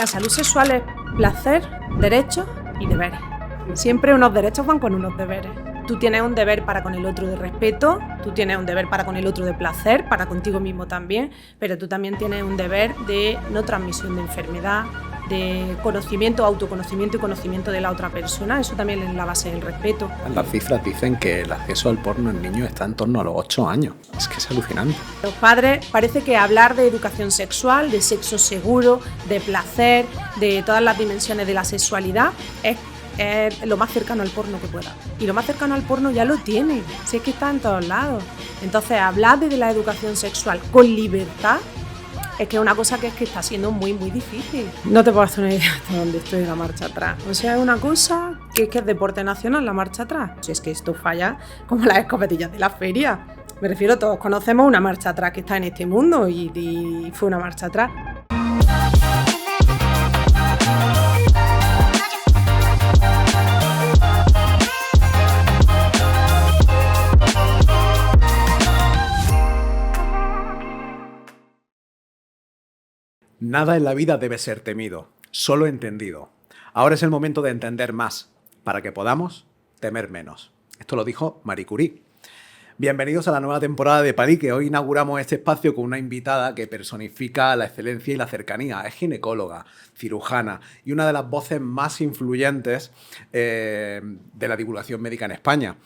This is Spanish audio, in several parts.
La salud sexual es placer, derechos y deberes. Siempre unos derechos van con unos deberes. Tú tienes un deber para con el otro de respeto, tú tienes un deber para con el otro de placer, para contigo mismo también, pero tú también tienes un deber de no transmisión de enfermedad, de conocimiento, autoconocimiento y conocimiento de la otra persona. Eso también es la base del respeto. Las cifras dicen que el acceso al porno en niños está en torno a los 8 años. Es que es alucinante. Los padres parece que hablar de educación sexual, de sexo seguro, de placer, de todas las dimensiones de la sexualidad es lo más cercano al porno que pueda. Y lo más cercano al porno ya lo tiene, si es que está en todos lados. Entonces, hablar de la educación sexual con libertad es que es una cosa que está siendo muy, muy difícil. No te puedo hacer una idea hasta dónde estoy de la marcha atrás. O sea, es una cosa que es deporte nacional, la marcha atrás. Si es que esto falla como las escopetillas de la feria. Me refiero, todos conocemos una marcha atrás que está en este mundo y fue una marcha atrás. Nada en la vida debe ser temido, solo entendido. Ahora es el momento de entender más, para que podamos temer menos. Esto lo dijo Marie Curie. Bienvenidos a la nueva temporada de Palique. Hoy inauguramos este espacio con una invitada que personifica la excelencia y la cercanía. Es ginecóloga, cirujana y una de las voces más influyentes de la divulgación médica en España.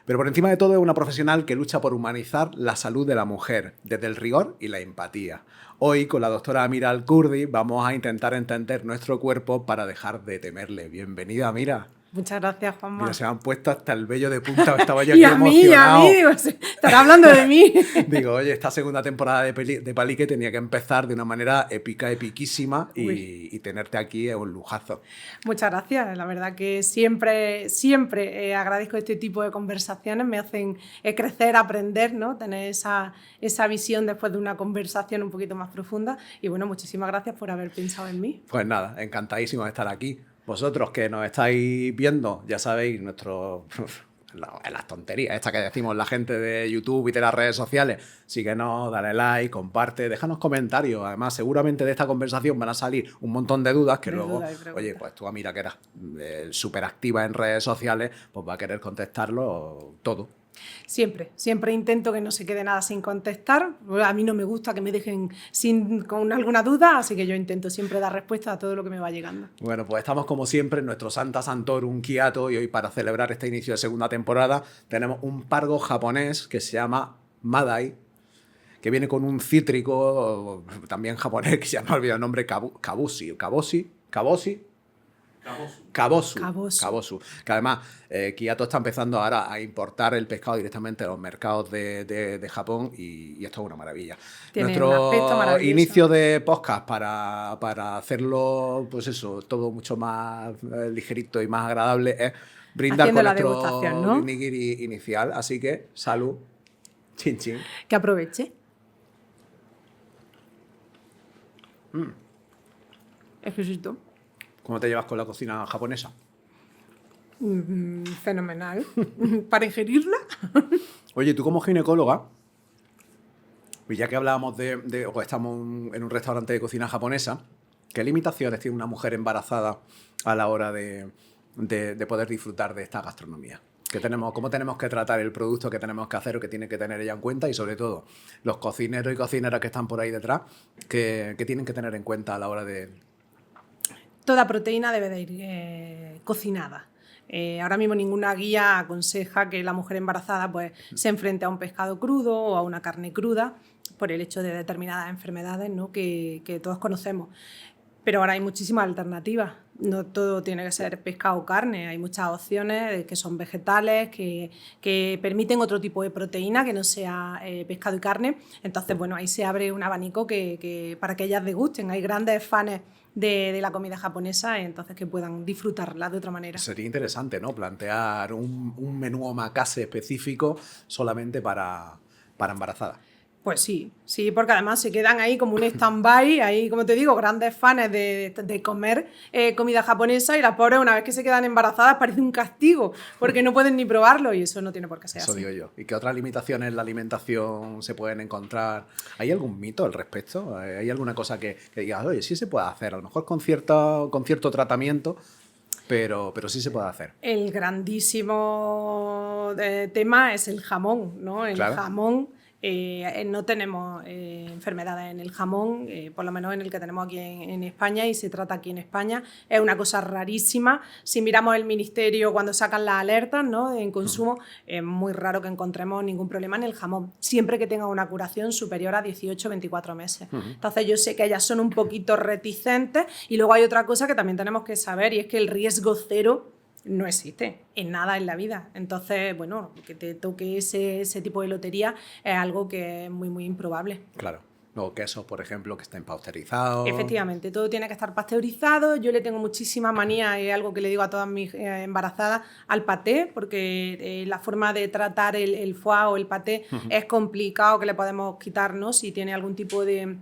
Pero por encima de todo es una profesional que lucha por humanizar la salud de la mujer, desde el rigor y la empatía. Hoy, con la doctora Amira Al-Kurdi, vamos a intentar entender nuestro cuerpo para dejar de temerle. Bienvenida, Amira. Muchas gracias, Juanma. Mira, se me han puesto hasta el vello de punta, estaba yo y aquí a mí, emocionado. digo, estará hablando de mí. Digo, oye, esta segunda temporada de Palique tenía que empezar de una manera épica, epiquísima y tenerte aquí es un lujazo. Muchas gracias, la verdad que siempre agradezco este tipo de conversaciones, me hacen crecer, aprender, ¿no? Tener esa visión después de una conversación un poquito más profunda y bueno, muchísimas gracias por haber pensado en mí. Pues nada, encantadísimo de estar aquí. Vosotros que nos estáis viendo, ya sabéis, las tonterías estas que decimos la gente de YouTube y de las redes sociales, síguenos, dale like, comparte, déjanos comentarios. Además, seguramente de esta conversación van a salir un montón de dudas que luego, oye, pues tú, Amira, que eras súper activa en redes sociales, pues va a querer contestarlo todo. Siempre intento que no se quede nada sin contestar. A mí no me gusta que me dejen con alguna duda, así que yo intento siempre dar respuesta a todo lo que me va llegando. Bueno, pues estamos como siempre en nuestro Santa Santorum Kiato y hoy para celebrar este inicio de segunda temporada tenemos un pargo japonés que se llama Madai, que viene con un cítrico también japonés que se llama, olvidado el nombre, Kabosu, que además Kiato está empezando ahora a importar el pescado directamente a los mercados de Japón y esto es una maravilla. Tiene Nuestro un aspecto maravilloso. Inicio de podcast para hacerlo, pues eso, todo mucho más ligerito y más agradable es brindar haciendo con nuestro ¿no? nigiri inicial. Así que, salud. Chin chin. Que aproveche. Exquisito. ¿Cómo te llevas con la cocina japonesa? Fenomenal. ¿Para ingerirla? Oye, tú como ginecóloga, y ya que hablábamos o estamos en un restaurante de cocina japonesa, ¿qué limitaciones tiene una mujer embarazada a la hora de poder disfrutar de esta gastronomía? ¿Cómo tenemos que tratar el producto que tenemos que hacer o que tiene que tener ella en cuenta? Y sobre todo, los cocineros y cocineras que están por ahí detrás, ¿qué tienen que tener en cuenta a la hora de...? Toda proteína debe de ir cocinada. Ahora mismo ninguna guía aconseja que la mujer embarazada pues, se enfrente a un pescado crudo o a una carne cruda por el hecho de determinadas enfermedades, ¿no? que todos conocemos. Pero ahora hay muchísimas alternativas. No todo tiene que ser pescado o carne. Hay muchas opciones que son vegetales, que permiten otro tipo de proteína que no sea pescado y carne. Entonces, bueno, ahí se abre un abanico para que ellas degusten. Hay grandes fans de la comida japonesa, entonces que puedan disfrutarla de otra manera. Sería interesante, ¿no? Plantear un menú omakase específico solamente para embarazadas. Pues sí, sí, porque además se quedan ahí como un stand-by, ahí, como te digo, grandes fans de comer comida japonesa, y las pobres, una vez que se quedan embarazadas, parece un castigo, porque no pueden ni probarlo, y eso no tiene por qué ser Eso así. digo yo. ¿Y qué otras limitaciones en la alimentación se pueden encontrar? ¿Hay algún mito al respecto? ¿Hay alguna cosa que digas, oye, sí se puede hacer? A lo mejor con cierto tratamiento, pero sí se puede hacer. El grandísimo tema es el jamón, ¿no? El Claro. jamón, no tenemos enfermedades en el jamón, por lo menos en el que tenemos aquí en España, y se trata aquí en España. Es una cosa rarísima. Si miramos el ministerio cuando sacan las alertas, ¿no?, en consumo, es muy raro que encontremos ningún problema en el jamón, siempre que tenga una curación superior a 18-24 meses. Entonces yo sé que ellas son un poquito reticentes, y luego hay otra cosa que también tenemos que saber, y es que el riesgo cero no existe en nada en la vida. Entonces, bueno, que te toque ese tipo de lotería es algo que es muy, muy improbable. Claro. O quesos, por ejemplo, que estén pasteurizados. Efectivamente, todo tiene que estar pasteurizado. Yo le tengo muchísima manía, es algo que le digo a todas mis embarazadas, al paté, porque la forma de tratar el foie o el paté es complicado, que le podemos quitar, ¿no?, si tiene algún tipo de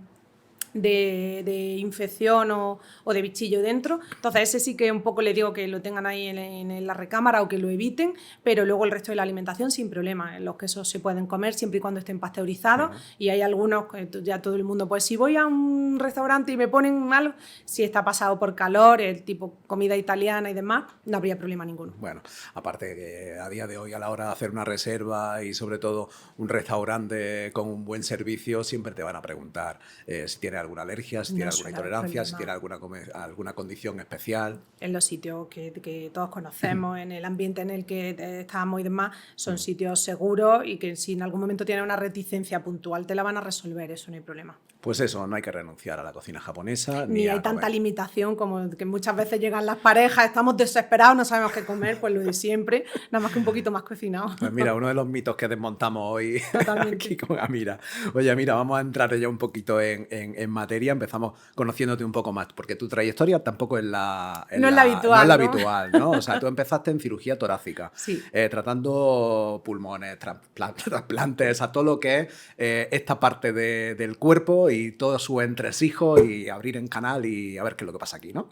infección o de bichillo dentro. Entonces ese sí que un poco le digo que lo tengan ahí en la recámara o que lo eviten, pero luego el resto de la alimentación sin problema. Los quesos se pueden comer siempre y cuando estén pasteurizados, y hay algunos que ya todo el mundo, pues si voy a un restaurante y me ponen algo, si está pasado por calor, el tipo comida italiana y demás, no habría problema ninguno. Bueno, aparte que a día de hoy, a la hora de hacer una reserva y sobre todo un restaurante con un buen servicio, siempre te van a preguntar si tienes alguna alergia, si tienes alguna intolerancia, si tienes alguna condición especial. En los sitios que todos conocemos, en el ambiente en el que estamos y demás, son sitios seguros, y que si en algún momento tienes una reticencia puntual te la van a resolver, eso no hay problema. Pues eso, no hay que renunciar a la cocina japonesa. Ni hay tanta limitación como que muchas veces llegan las parejas, estamos desesperados, no sabemos qué comer, pues lo de siempre, nada más que un poquito más cocinado. Pues mira, uno de los mitos que desmontamos hoy aquí Totalmente. con Amira. Oye, Amira, vamos a entrar ya un poquito en materia. Empezamos conociéndote un poco más, porque tu trayectoria tampoco es la habitual, ¿no? habitual, ¿no? O sea, tú empezaste en cirugía torácica, Sí. tratando pulmones, trasplantes, a todo lo que es esta parte del cuerpo y todo su entresijos, y abrir en canal y a ver qué es lo que pasa aquí, ¿no?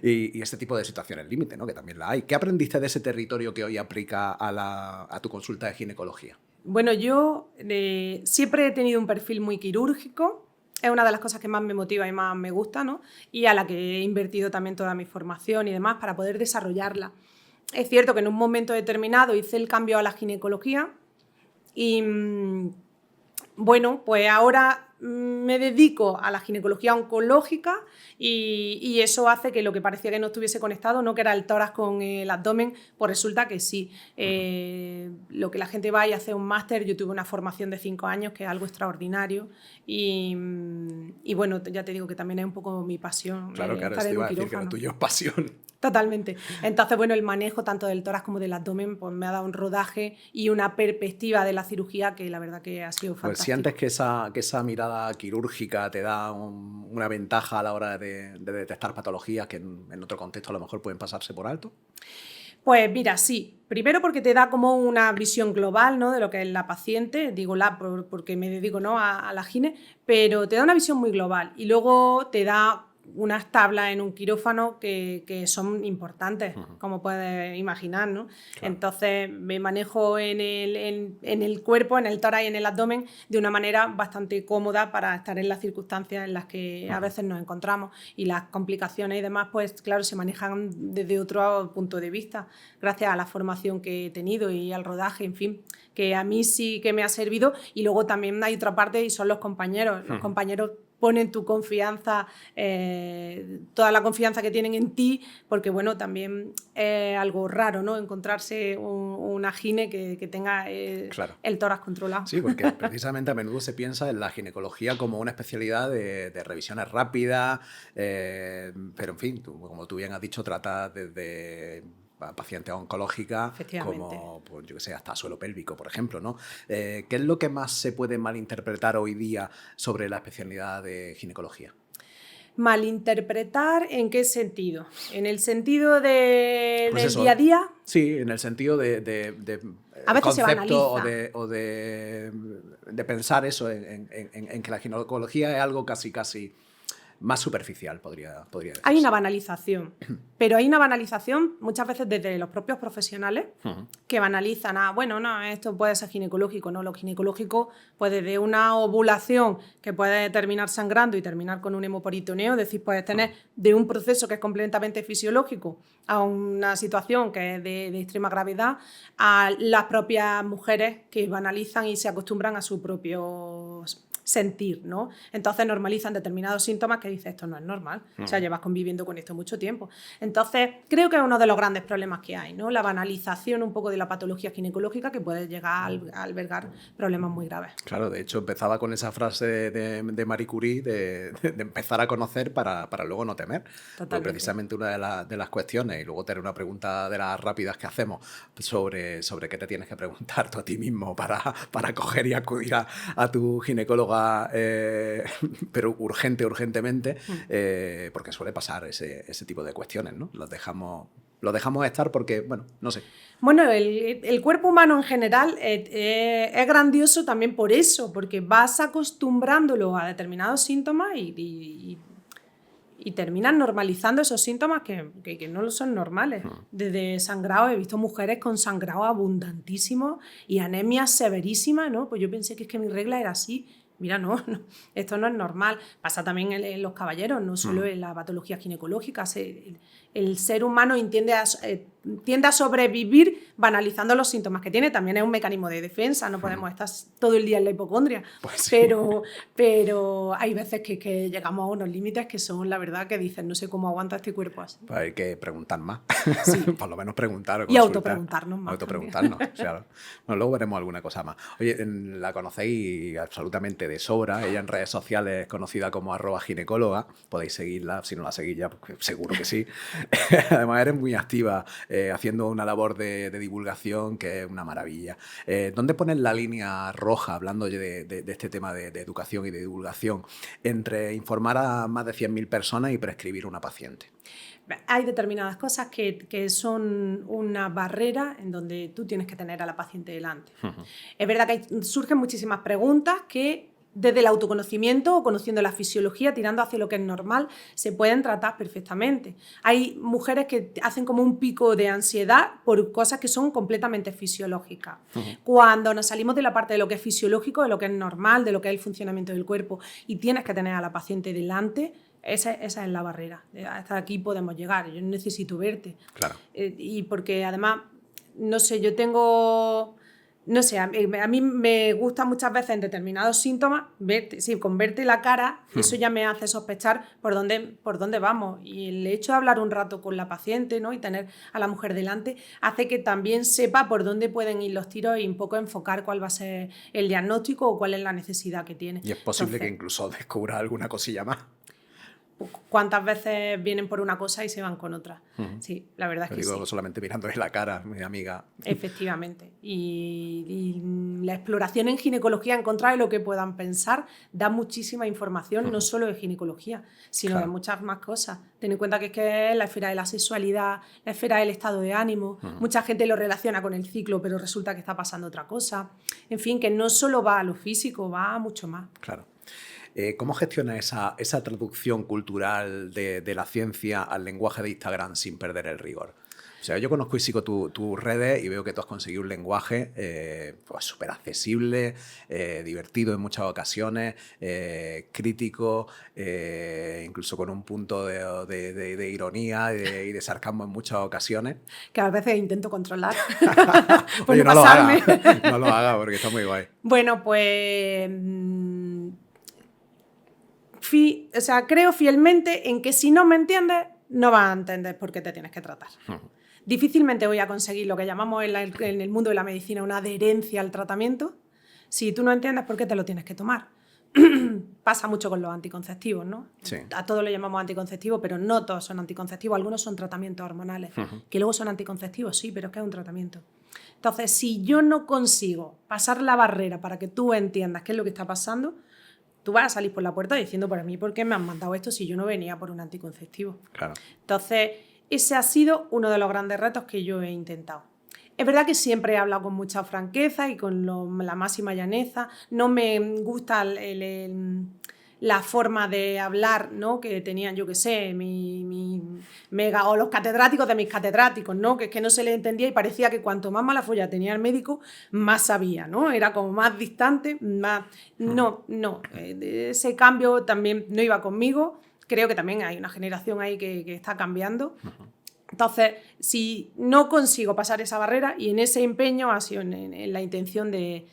Y este tipo de situaciones límite, ¿no?, que también la hay. ¿Qué aprendiste de ese territorio que hoy aplica a tu consulta de ginecología? Bueno, yo siempre he tenido un perfil muy quirúrgico. Es una de las cosas que más me motiva y más me gusta, ¿no?, y a la que he invertido también toda mi formación y demás para poder desarrollarla. Es cierto que en un momento determinado hice el cambio a la ginecología y, bueno, pues ahora me dedico a la ginecología oncológica, y eso hace que lo que parecía que no estuviese conectado, no que era el tórax con el abdomen, pues resulta que sí. Lo que la gente va y hace un máster, yo tuve una formación de 5 años, que es algo extraordinario, y bueno, ya te digo que también es un poco mi pasión. Claro, estar te en iba un a decir que quirófano. lo tuyo es pasión. Totalmente. Entonces, bueno, el manejo tanto del tórax como del abdomen, pues me ha dado un rodaje y una perspectiva de la cirugía que la verdad que ha sido Pues fantástico. sientes que esa mirada quirúrgica te da una ventaja a la hora de detectar patologías que en otro contexto a lo mejor pueden pasarse por alto. Pues mira, sí. Primero porque te da como una visión global, ¿no?, de lo que es la paciente, digo porque me dedico, ¿no?, a la gine, pero te da una visión muy global, y luego te da unas tablas en un quirófano que son importantes, como puedes imaginar, ¿no? Claro. Entonces me manejo en el cuerpo, en el tórax y en el abdomen de una manera bastante cómoda para estar en las circunstancias en las que a veces nos encontramos, y las complicaciones y demás, pues claro, se manejan desde otro punto de vista, gracias a la formación que he tenido y al rodaje, en fin, que a mí sí que me ha servido. Y luego también hay otra parte, y son los compañeros. Los compañeros ponen tu confianza, toda la confianza que tienen en ti, porque bueno, también es algo raro, ¿no?, encontrarse una gine que tenga Claro. el tórax controlado. Sí, porque precisamente a menudo se piensa en la ginecología como una especialidad de revisiones rápidas, pero en fin, como tú bien has dicho, tratas desde pacientes oncológicas como, pues, yo que sé, hasta suelo pélvico, por ejemplo, ¿no? ¿Qué es lo que más se puede malinterpretar hoy día sobre la especialidad de ginecología? ¿Malinterpretar en qué sentido? ¿En el sentido del Pues eso, día a día? sí, en el sentido de A veces se concepto banaliza. o de pensar eso en que la ginecología es algo casi más superficial, podría decirse. Hay una banalización, pero hay una banalización muchas veces desde los propios profesionales que banalizan bueno, no, esto puede ser ginecológico, no, lo ginecológico pues desde una ovulación que puede terminar sangrando y terminar con un hemoperitoneo, es decir, puedes tener de un proceso que es completamente fisiológico a una situación que es de extrema gravedad, a las propias mujeres que banalizan y se acostumbran a su propio sentir, ¿no? Entonces normalizan determinados síntomas que dices, esto no es normal, o sea, llevas conviviendo con esto mucho tiempo. Entonces, creo que es uno de los grandes problemas que hay, ¿no? La banalización un poco de la patología ginecológica que puede llegar a albergar problemas muy graves. Claro, de hecho empezaba con esa frase de Marie Curie de empezar a conocer para luego no temer. Porque precisamente una de las cuestiones, y luego tener una pregunta de las rápidas que hacemos sobre qué te tienes que preguntar tú a ti mismo para coger y acudir a tu ginecóloga, pero urgentemente, porque suele pasar ese tipo de cuestiones, ¿no? Lo dejamos estar porque, bueno, no sé. Bueno, el cuerpo humano en general es grandioso también por eso, porque vas acostumbrándolo a determinados síntomas y terminas normalizando esos síntomas que no son normales. Desde sangrado, he visto mujeres con sangrado abundantísimo y anemias severísimas, ¿no? Pues yo pensé que mi regla era así. Mira, no, esto no es normal. Pasa también en los caballeros, no solo en la patología ginecológica. El ser humano tiende a sobrevivir banalizando los síntomas que tiene. También es un mecanismo de defensa, no podemos estar todo el día en la hipocondria. Pues sí. Pero hay veces que llegamos a unos límites que son, la verdad, que dicen, no sé cómo aguanta este cuerpo así. Pues hay que preguntar más. Sí. Por lo menos preguntar o y autopreguntarnos más. Autopreguntarnos, claro. Bueno, luego veremos alguna cosa más. Oye, la conocéis absolutamente de sobra. Ella en redes sociales es conocida como @ginecóloga. Podéis seguirla, si no la seguís ya, pues seguro que sí. Además, eres muy activa haciendo una labor de divulgación que es una maravilla. ¿Dónde pones la línea roja, hablando de este tema de educación y de divulgación, entre informar a más de 100.000 personas y prescribir a una paciente? Hay determinadas cosas que son una barrera en donde tú tienes que tener a la paciente delante. Es verdad que surgen muchísimas preguntas que desde el autoconocimiento o conociendo la fisiología, tirando hacia lo que es normal, se pueden tratar perfectamente. Hay mujeres que hacen como un pico de ansiedad por cosas que son completamente fisiológicas. Cuando nos salimos de la parte de lo que es fisiológico, de lo que es normal, de lo que es el funcionamiento del cuerpo, y tienes que tener a la paciente delante, esa es la barrera. Hasta aquí podemos llegar. Yo necesito verte. Claro. Y porque además, no sé, yo tengo... No sé, a mí me gusta muchas veces en determinados síntomas, con verte la cara, eso ya me hace sospechar por dónde vamos. Y el hecho de hablar un rato con la paciente, ¿no? Y tener a la mujer delante hace que también sepa por dónde pueden ir los tiros y un poco enfocar cuál va a ser el diagnóstico o cuál es la necesidad que tiene. Y es posible que incluso descubra alguna cosilla más. ¿Cuántas veces vienen por una cosa y se van con otra? Sí, la verdad es que digo, sí. Solamente mirándole la cara, mi amiga. Efectivamente. Y la exploración en ginecología, en contra de lo que puedan pensar, da muchísima información, no solo de ginecología, sino de muchas más cosas. Ten en cuenta que es la esfera de la sexualidad, la esfera del estado de ánimo. Mucha gente lo relaciona con el ciclo, pero resulta que está pasando otra cosa. En fin, que no solo va a lo físico, va a mucho más. Claro. ¿Cómo gestionas esa traducción cultural de la ciencia al lenguaje de Instagram sin perder el rigor? O sea, yo conozco y sigo tus redes y veo que tú has conseguido un lenguaje pues súper accesible, divertido en muchas ocasiones, crítico, incluso con un punto de ironía y de sarcasmo en muchas ocasiones. Que a veces intento controlar. Oye, no lo haga, no lo haga porque está muy guay. Bueno, pues... creo fielmente en que si no me entiendes, no vas a entender por qué te tienes que tratar. Difícilmente voy a conseguir lo que llamamos en el mundo de la medicina una adherencia al tratamiento si tú no entiendes por qué te lo tienes que tomar. Pasa mucho con los anticonceptivos, ¿no? Sí. A todos lo llamamos anticonceptivos, pero no todos son anticonceptivos. Algunos son tratamientos hormonales, que luego son anticonceptivos, sí, pero es que es un tratamiento. Entonces, si yo no consigo pasar la barrera para que tú entiendas qué es lo que está pasando, tú vas a salir por la puerta diciendo, para mí, ¿por qué me han mandado esto si yo no venía por un anticonceptivo? Claro. Entonces, ese ha sido uno de los grandes retos que yo he intentado. Es verdad que siempre he hablado con mucha franqueza y con la máxima llaneza. No me gusta la forma de hablar, ¿no? Que tenían, yo qué sé, o los catedráticos de mis catedráticos, ¿no? Que es que no se les entendía y parecía que cuanto más mala folla tenía el médico, más sabía, ¿no? Era como más distante, más... No. Ese cambio también no iba conmigo. Creo que también hay una generación ahí que está cambiando. Entonces, si no consigo pasar esa barrera, y en ese empeño ha sido en la intención de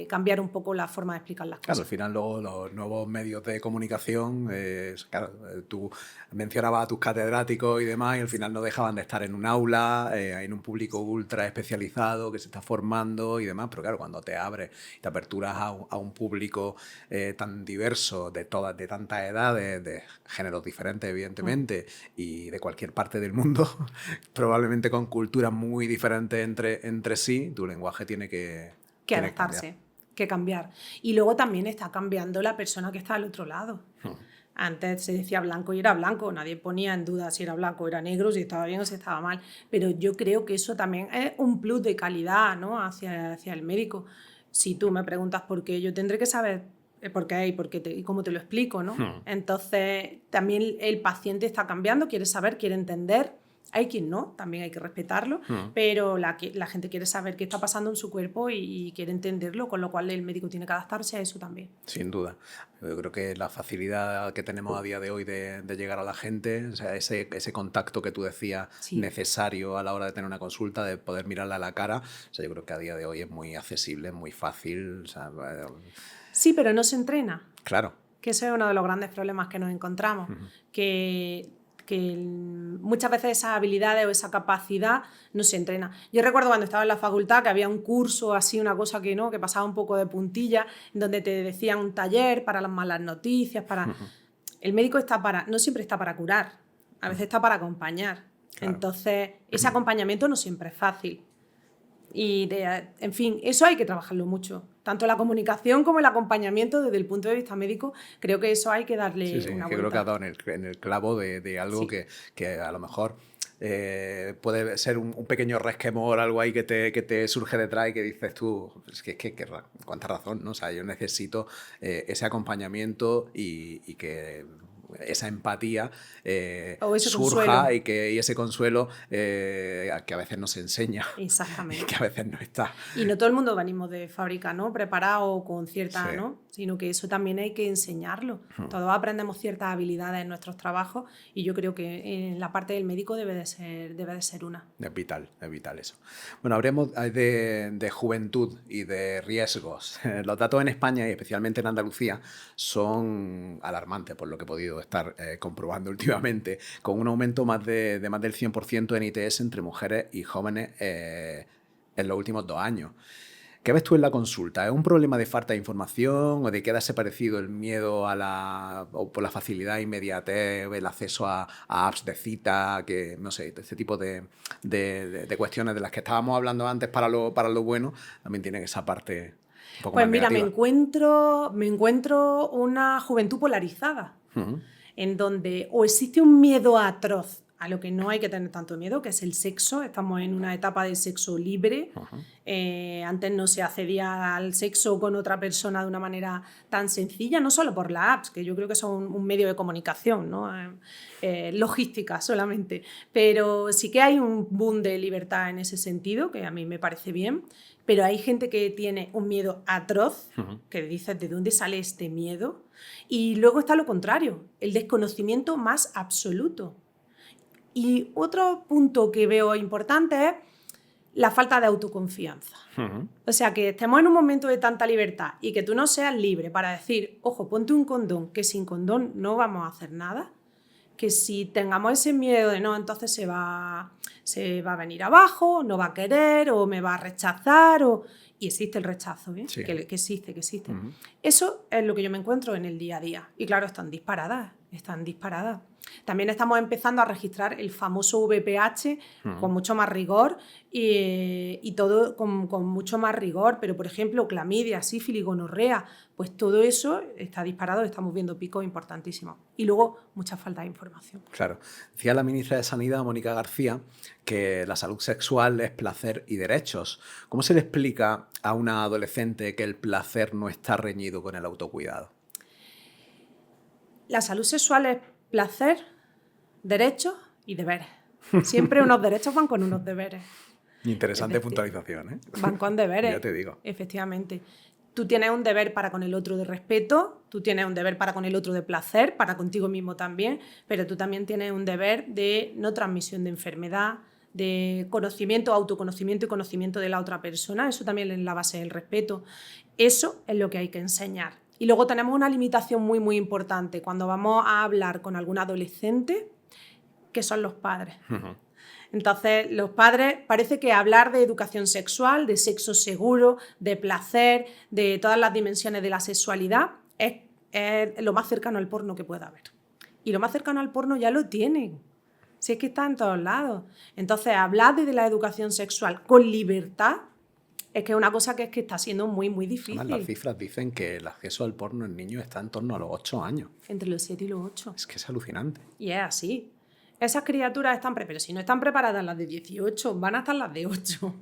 cambiar un poco la forma de explicar las cosas. Claro, al final los nuevos medios de comunicación, claro, tú mencionabas a tus catedráticos y demás, y al final no dejaban de estar en un aula, en un público ultra especializado que se está formando y demás, pero claro, cuando te abres y te aperturas a un público tan diverso, de tantas edades, de géneros diferentes, evidentemente, y de cualquier parte del mundo, probablemente con culturas muy diferentes entre sí, tu lenguaje tiene que adaptarse, que cambiar. Y luego también está cambiando la persona que está al otro lado. Antes se decía blanco y era blanco, nadie ponía en duda si era blanco o era negro, si estaba bien o si estaba mal. Pero yo creo que eso también es un plus de calidad, ¿no? hacia el médico. Si tú me preguntas por qué, yo tendré que saber por qué y cómo te lo explico, ¿no? Entonces, también el paciente está cambiando, quiere saber, quiere entender. Hay quien no, también hay que respetarlo, pero la gente quiere saber qué está pasando en su cuerpo y quiere entenderlo, con lo cual el médico tiene que adaptarse a eso también. Sin duda. Yo creo que la facilidad que tenemos a día de hoy de llegar a la gente, o sea, ese contacto que tú decías necesario a la hora de tener una consulta, de poder mirarla a la cara, o sea, yo creo que a día de hoy es muy accesible, es muy fácil. O sea, sí, pero no se entrena. Claro. Que ese es uno de los grandes problemas que nos encontramos, que muchas veces esas habilidades o esa capacidad no se entrena. Yo recuerdo cuando estaba en la facultad que había un curso así, una cosa que pasaba un poco de puntilla, donde te decían un taller para las malas noticias, El médico no siempre está para curar, a veces está para acompañar. Claro. Entonces, ese acompañamiento no siempre es fácil. En fin, eso hay que trabajarlo mucho. Tanto la comunicación como el acompañamiento desde el punto de vista médico, creo que eso hay que darle una vuelta. Creo que has dado en el clavo de algo que a lo mejor puede ser un pequeño resquemor, algo ahí que te surge detrás y que dices tú, es que cuánta razón, ¿no? O sea, yo necesito ese acompañamiento y que esa empatía surja y ese consuelo que a veces no se enseña. Exactamente. Y que a veces no está. Y no todo el mundo venimos de fábrica, ¿no? Preparado con cierta, ¿no? Sino que eso también hay que enseñarlo. Todos aprendemos ciertas habilidades en nuestros trabajos y yo creo que en la parte del médico debe de ser una. Es vital eso. Bueno, hablemos de juventud y de riesgos. Los datos en España y especialmente en Andalucía son alarmantes por lo que he podido estar comprobando últimamente, con un aumento más del 100% en ITS entre mujeres y jóvenes en los últimos 2 años. ¿Qué ves tú en la consulta? ¿Es un problema de falta de información o de que ha desaparecido el miedo o por la facilidad e inmediatez, el acceso a apps de cita, que no sé, este tipo de cuestiones de las que estábamos hablando antes para lo bueno, también tienen esa parte un poco pues más mira, negativa? me encuentro una juventud polarizada, en donde o existe un miedo atroz a lo que no hay que tener tanto miedo, que es el sexo. Estamos en una etapa de sexo libre. Antes no se accedía al sexo con otra persona de una manera tan sencilla, no solo por las apps, que yo creo que son un medio de comunicación, ¿no? Logística solamente. Pero sí que hay un boom de libertad en ese sentido, que a mí me parece bien. Pero hay gente que tiene un miedo atroz, que dices, ¿de dónde sale este miedo? Y luego está lo contrario, el desconocimiento más absoluto. Y otro punto que veo importante es la falta de autoconfianza. O sea, que estemos en un momento de tanta libertad y que tú no seas libre para decir, ojo, ponte un condón, que sin condón no vamos a hacer nada, que si tengamos ese miedo de no, entonces se va a venir abajo, no va a querer o me va a rechazar y existe el rechazo, que existe. Eso es lo que yo me encuentro en el día a día. Y claro, están disparadas. están disparadas. También estamos empezando a registrar el famoso VPH con mucho más rigor y todo con mucho más rigor, pero por ejemplo clamidia, sífilis, gonorrea, pues todo eso está disparado, estamos viendo picos importantísimos. Y luego mucha falta de información. Claro. Decía la ministra de Sanidad, Mónica García, que la salud sexual es placer y derechos. ¿Cómo se le explica a una adolescente que el placer no está reñido con el autocuidado? La salud sexual es placer, derechos y deberes. Siempre unos derechos van con unos deberes. Interesante puntualización, ¿eh? Van con deberes. Ya te digo. Efectivamente. Tú tienes un deber para con el otro de respeto, tú tienes un deber para con el otro de placer, para contigo mismo también, pero tú también tienes un deber de no transmisión de enfermedad, de conocimiento, autoconocimiento y conocimiento de la otra persona. Eso también es la base del respeto. Eso es lo que hay que enseñar. Y luego tenemos una limitación muy, muy importante cuando vamos a hablar con algún adolescente, que son los padres. Entonces, los padres, parece que hablar de educación sexual, de sexo seguro, de placer, de todas las dimensiones de la sexualidad, es lo más cercano al porno que pueda haber. Y lo más cercano al porno ya lo tienen. Si es que está en todos lados. Entonces, hablar de la educación sexual con libertad es que es una cosa que está siendo muy, muy difícil. Además, las cifras dicen que el acceso al porno en niños está en torno a los 8 años. Entre los 7 y los 8. Es que es alucinante. Y es así. Esas criaturas están preparadas, pero si no están preparadas las de 18, van a estar las de 8.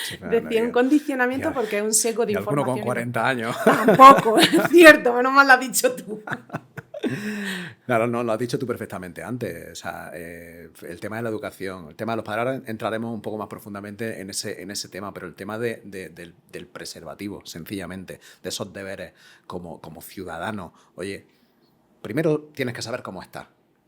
Sí, decía un condicionamiento porque es un seco de información. Alguno con 40 años. Tampoco, es cierto, menos mal lo has dicho tú. Claro, no, lo has dicho tú perfectamente antes. O sea, el tema de la educación, el tema de los padres, ahora entraremos un poco más profundamente en ese tema, pero el tema del preservativo, sencillamente, de esos deberes como ciudadano. Oye, primero tienes que saber cómo estás.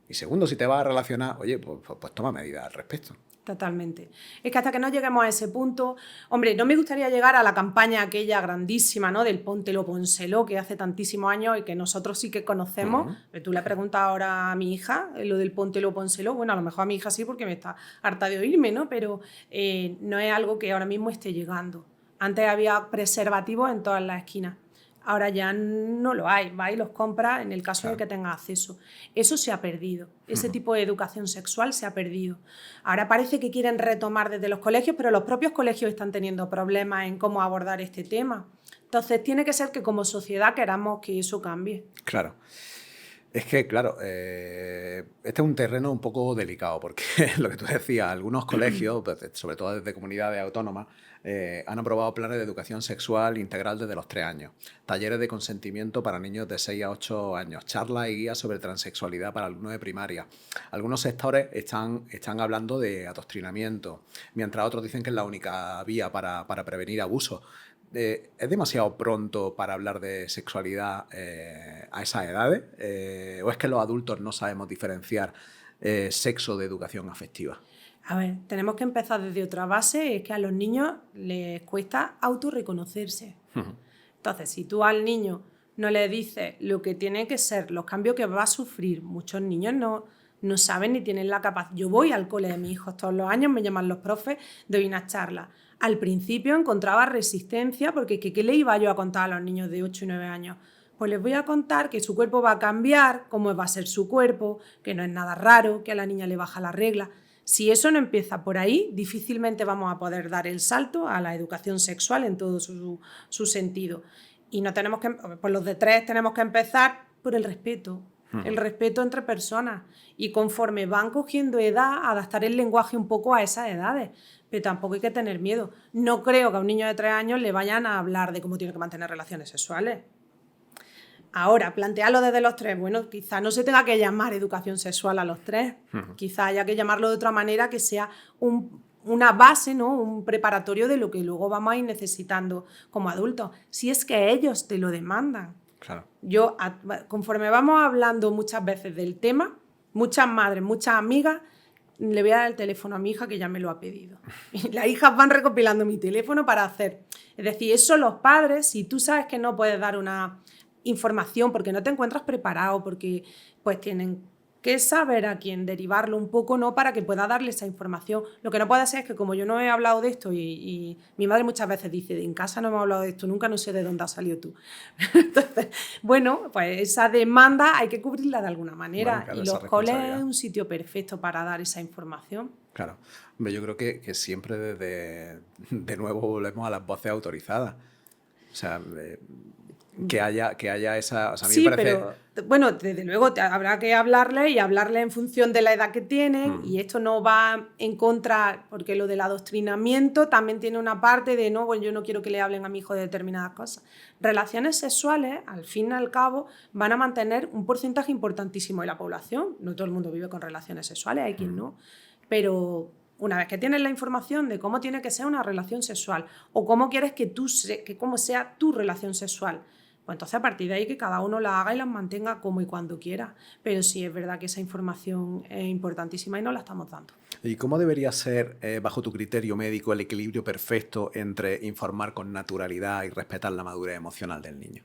Y segundo, si te vas a relacionar, oye, pues toma medidas al respecto. Totalmente. Es que hasta que no lleguemos a ese punto, hombre, no me gustaría llegar a la campaña aquella grandísima, ¿no? Del póntelo, pónselo, que hace tantísimos años y que nosotros sí que conocemos. Tú le preguntas ahora a mi hija lo del póntelo, pónselo. Bueno, a lo mejor a mi hija sí porque me está harta de oírme, ¿no? Pero no es algo que ahora mismo esté llegando. Antes había preservativos en todas las esquinas. Ahora ya no lo hay, va y los compra en el caso de que tenga acceso. Eso se ha perdido, ese tipo de educación sexual se ha perdido. Ahora parece que quieren retomar desde los colegios, pero los propios colegios están teniendo problemas en cómo abordar este tema. Entonces tiene que ser que como sociedad queramos que eso cambie. Claro. Es que, claro, este es un terreno un poco delicado porque lo que tú decías, algunos colegios, sobre todo desde comunidades autónomas, han aprobado planes de educación sexual integral desde los 3 años, talleres de consentimiento para niños de 6 a 8 años, charlas y guías sobre transexualidad para alumnos de primaria. Algunos sectores están hablando de adoctrinamiento, mientras otros dicen que es la única vía para prevenir abusos. ¿Es demasiado pronto para hablar de sexualidad a esas edades? ¿O es que los adultos no sabemos diferenciar sexo de educación afectiva? A ver, tenemos que empezar desde otra base, es que a los niños les cuesta autorreconocerse. Entonces, si tú al niño no le dices lo que tiene que ser, los cambios que va a sufrir, muchos niños no saben ni tienen la capacidad. Yo voy al cole de mis hijos todos los años, me llaman los profes, doy unas charlas. Al principio encontraba resistencia porque ¿qué le iba yo a contar a los niños de 8 y 9 años? Pues les voy a contar que su cuerpo va a cambiar, cómo va a ser su cuerpo, que no es nada raro, que a la niña le baja la regla. Si eso no empieza por ahí, difícilmente vamos a poder dar el salto a la educación sexual en todo su sentido. Y no tenemos que, por los de 3 tenemos que empezar por el respeto. El respeto entre personas y conforme van cogiendo edad, adaptar el lenguaje un poco a esas edades, pero tampoco hay que tener miedo. No creo que a un niño de 3 años le vayan a hablar de cómo tiene que mantener relaciones sexuales. Ahora, plantearlo desde los 3, bueno, quizá no se tenga que llamar educación sexual a los 3, quizá haya que llamarlo de otra manera que sea una base, ¿no? Un preparatorio de lo que luego vamos a ir necesitando como adultos, si es que ellos te lo demandan. Claro. Yo, conforme vamos hablando muchas veces del tema, muchas madres, muchas amigas, le voy a dar el teléfono a mi hija que ya me lo ha pedido. Y las hijas van recopilando mi teléfono para hacer. Es decir, eso los padres, si tú sabes que no puedes dar una información porque no te encuentras preparado, porque pues tienen que saber a quién derivarlo un poco, ¿no? Para que pueda darle esa información. Lo que no puede ser es que como yo no he hablado de esto y mi madre muchas veces dice, en casa no hemos hablado de esto nunca, no sé de dónde has salido tú. Entonces, bueno, pues esa demanda hay que cubrirla de alguna manera, Bueno, claro, y esa los coles responsabilidad. es un sitio perfecto para dar esa información. Claro. Hombre, yo creo que siempre de nuevo volvemos a las voces autorizadas. O sea, que haya esa... O sea, a mí me Sí, parece... pero bueno, desde luego habrá que hablarle y hablarle en función de la edad que tienen, y esto no va en contra, porque lo del adoctrinamiento también tiene una parte de, no, bueno, yo no quiero que le hablen a mi hijo de determinadas cosas. Relaciones sexuales, al fin y al cabo, van a mantener un porcentaje importantísimo de la población. No todo el mundo vive con relaciones sexuales, hay quien no, pero una vez que tienes la información de cómo tiene que ser una relación sexual o cómo quieres que cómo sea tu relación sexual, pues entonces a partir de ahí que cada uno la haga y las mantenga como y cuando quiera. Pero sí es verdad que esa información es importantísima y no la estamos dando. ¿Y cómo debería ser, bajo tu criterio médico, el equilibrio perfecto entre informar con naturalidad y respetar la madurez emocional del niño?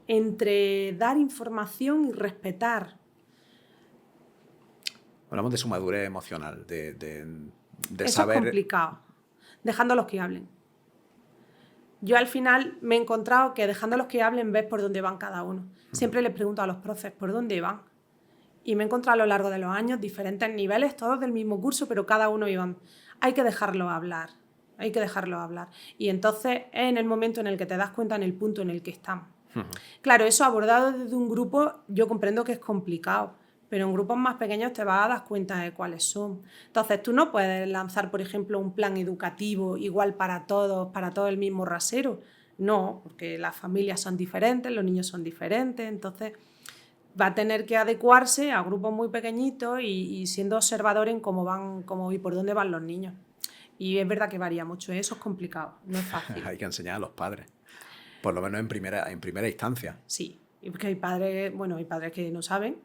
Entre dar información y respetar. Hablamos de su madurez emocional, de Eso saber... es complicado. Dejándolos que hablen. Yo al final me he encontrado que dejándolos que hablen ves por dónde van cada uno. Siempre les pregunto a los profes por dónde van. Y me he encontrado a lo largo de los años diferentes niveles, todos del mismo curso, pero cada uno iban. Hay que dejarlo hablar. Hay que dejarlo hablar. Y entonces es en el momento en el que te das cuenta en el punto en el que están. Claro, eso abordado desde un grupo, yo comprendo que es complicado, pero en grupos más pequeños te vas a dar cuenta de cuáles son. Entonces, tú no puedes lanzar, por ejemplo, un plan educativo igual para todo el mismo rasero. No, porque las familias son diferentes, los niños son diferentes, entonces va a tener que adecuarse a grupos muy pequeñitos y siendo observador en cómo y por dónde van los niños. Y es verdad que varía mucho, eso es complicado, no es fácil. Hay que enseñar a los padres, por lo menos en primera instancia. Sí, y porque hay padres, bueno, hay padres que no saben,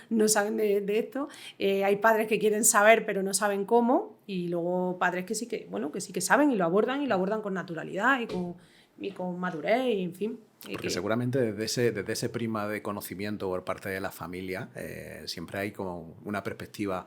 no saben de esto, hay padres que quieren saber pero no saben cómo, y luego padres que sí que saben y lo abordan con naturalidad y con madurez, y en fin. Porque seguramente desde ese prisma de conocimiento por parte de la familia siempre hay como una perspectiva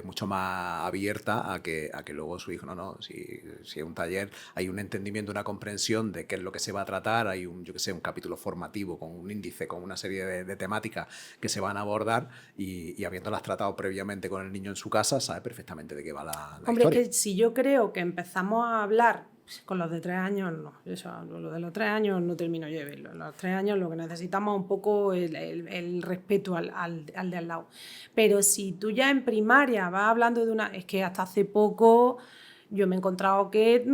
mucho más abierta a que luego su hijo, si es un taller, hay un entendimiento, una comprensión de qué es lo que se va a tratar, hay un capítulo formativo con un índice, con una serie de temáticas que se van a abordar y habiéndolas tratado previamente con el niño en su casa, sabe perfectamente de qué va la Hombre, historia. es que si yo creo que empezamos a hablar con los de 3 años, no. Eso, lo de los 3 años no termino yo de verlo. Los 3 años lo que necesitamos es un poco el respeto al de al lado. Pero si tú ya en primaria vas hablando de una... Es que hasta hace poco yo me he encontrado que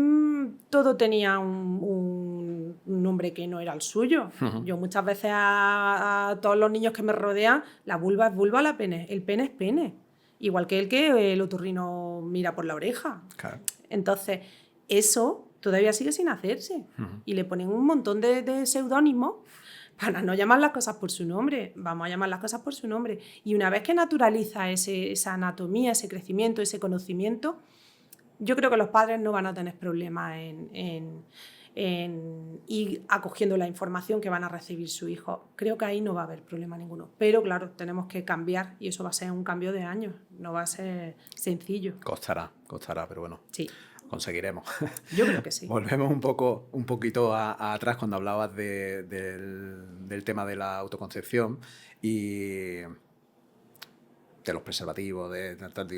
todo tenía un nombre que no era el suyo. Yo muchas veces a todos los niños que me rodean, la vulva es vulva, el pene es pene. Igual que el otorrino mira por la oreja. Claro. Entonces, eso todavía sigue sin hacerse. Y le ponen un montón de seudónimos para no llamar las cosas por su nombre. Vamos a llamar las cosas por su nombre. Y una vez que naturaliza esa anatomía, ese crecimiento, ese conocimiento, yo creo que los padres no van a tener problemas en ir acogiendo la información que van a recibir su hijo. Creo que ahí no va a haber problema ninguno. Pero claro, tenemos que cambiar y eso va a ser un cambio de años. No va a ser sencillo. Costará, pero bueno. Sí. Conseguiremos. Yo creo que sí. Volvemos un poquito atrás cuando hablabas del tema de la autoconcepción y de los preservativos,